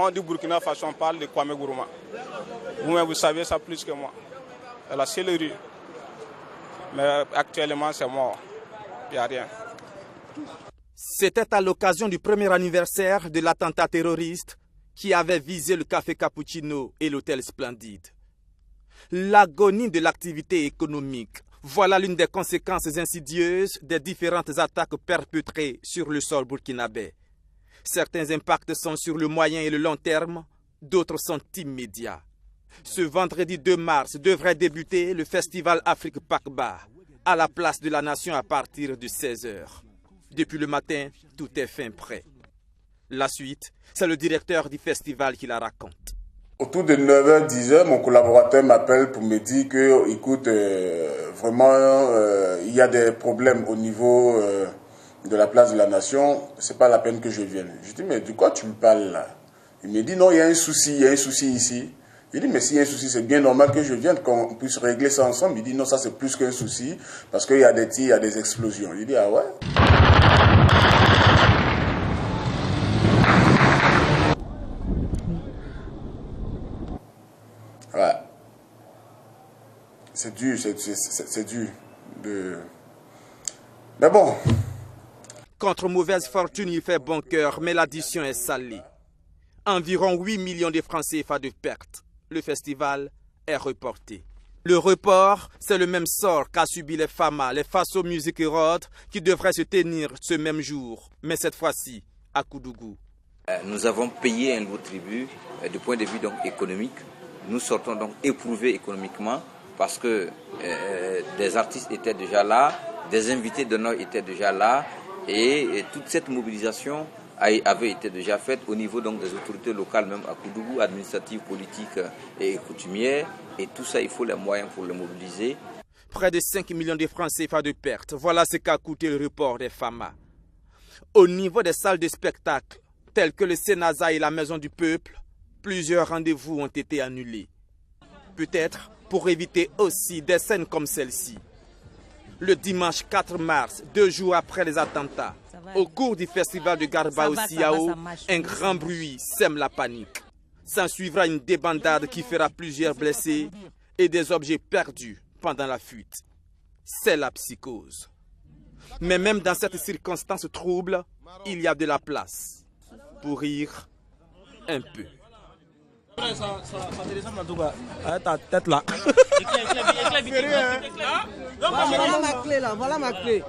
Quand on dit Burkina Faso, on parle de Kwame Nkrumah. Vous-même, vous savez ça plus que moi. C'est la seule rue. Mais actuellement, c'est mort. Il n'y a rien. C'était à l'occasion du premier anniversaire de l'attentat terroriste qui avait visé le café Cappuccino et l'hôtel Splendide. L'agonie de l'activité économique, voilà l'une des conséquences insidieuses des différentes attaques perpétrées sur le sol burkinabé. Certains impacts sont sur le moyen et le long terme, d'autres sont immédiats. Ce vendredi 2 mars devrait débuter le festival Afrique Pakba à la place de la Nation à partir de 16h. Depuis le matin, tout est fin prêt. La suite, c'est le directeur du festival qui la raconte. Autour de 9h, 10h, mon collaborateur m'appelle pour me dire que, écoute, vraiment, il y a des problèmes au niveau de la place de la Nation. C'est pas la peine que je vienne. Je dis, mais de quoi tu me parles là? Il me dit, non, il y a un souci ici. Il dit, mais s'il y a un souci, c'est bien normal que je vienne, qu'on puisse régler ça ensemble. Il dit, non, ça c'est plus qu'un souci, parce qu'il y a des tirs, il y a des explosions. Il dit, ah ouais? Ouais. C'est dur, c'est dur. Mais bon. Contre mauvaise fortune, il fait bon cœur, mais l'addition est salée. Environ 8 millions de francs CFA de pertes. Le festival est reporté. Le report, c'est le même sort qu'a subi les FAMA, les Faso Music Awards, qui devraient se tenir ce même jour, mais cette fois-ci à Koudougou. Nous avons payé un lourd tribut du point de vue donc économique. Nous sortons donc éprouvés économiquement parce que des artistes étaient déjà là, des invités d'honneur étaient déjà là et toute cette mobilisation avait été déjà faite au niveau donc des autorités locales, même à Koudougou, administratives, politiques et coutumières. Et tout ça, il faut les moyens pour le mobiliser. Près de 5 millions de francs CFA de pertes, voilà ce qu'a coûté le report des FAMA. Au niveau des salles de spectacle, telles que le Sénaza et la Maison du Peuple, plusieurs rendez-vous ont été annulés. Peut-être pour éviter aussi des scènes comme celle-ci. Le dimanche 4 mars, 2 jours après les attentats, au cours du festival de Garba au Siao, un grand bruit sème la panique. S'en suivra une débandade qui fera plusieurs blessés et des objets perdus pendant la fuite. C'est la psychose. Mais même dans cette circonstance trouble, il y a de la place pour rire un peu. Ta tête là. Voilà ma clé là, voilà ma clé.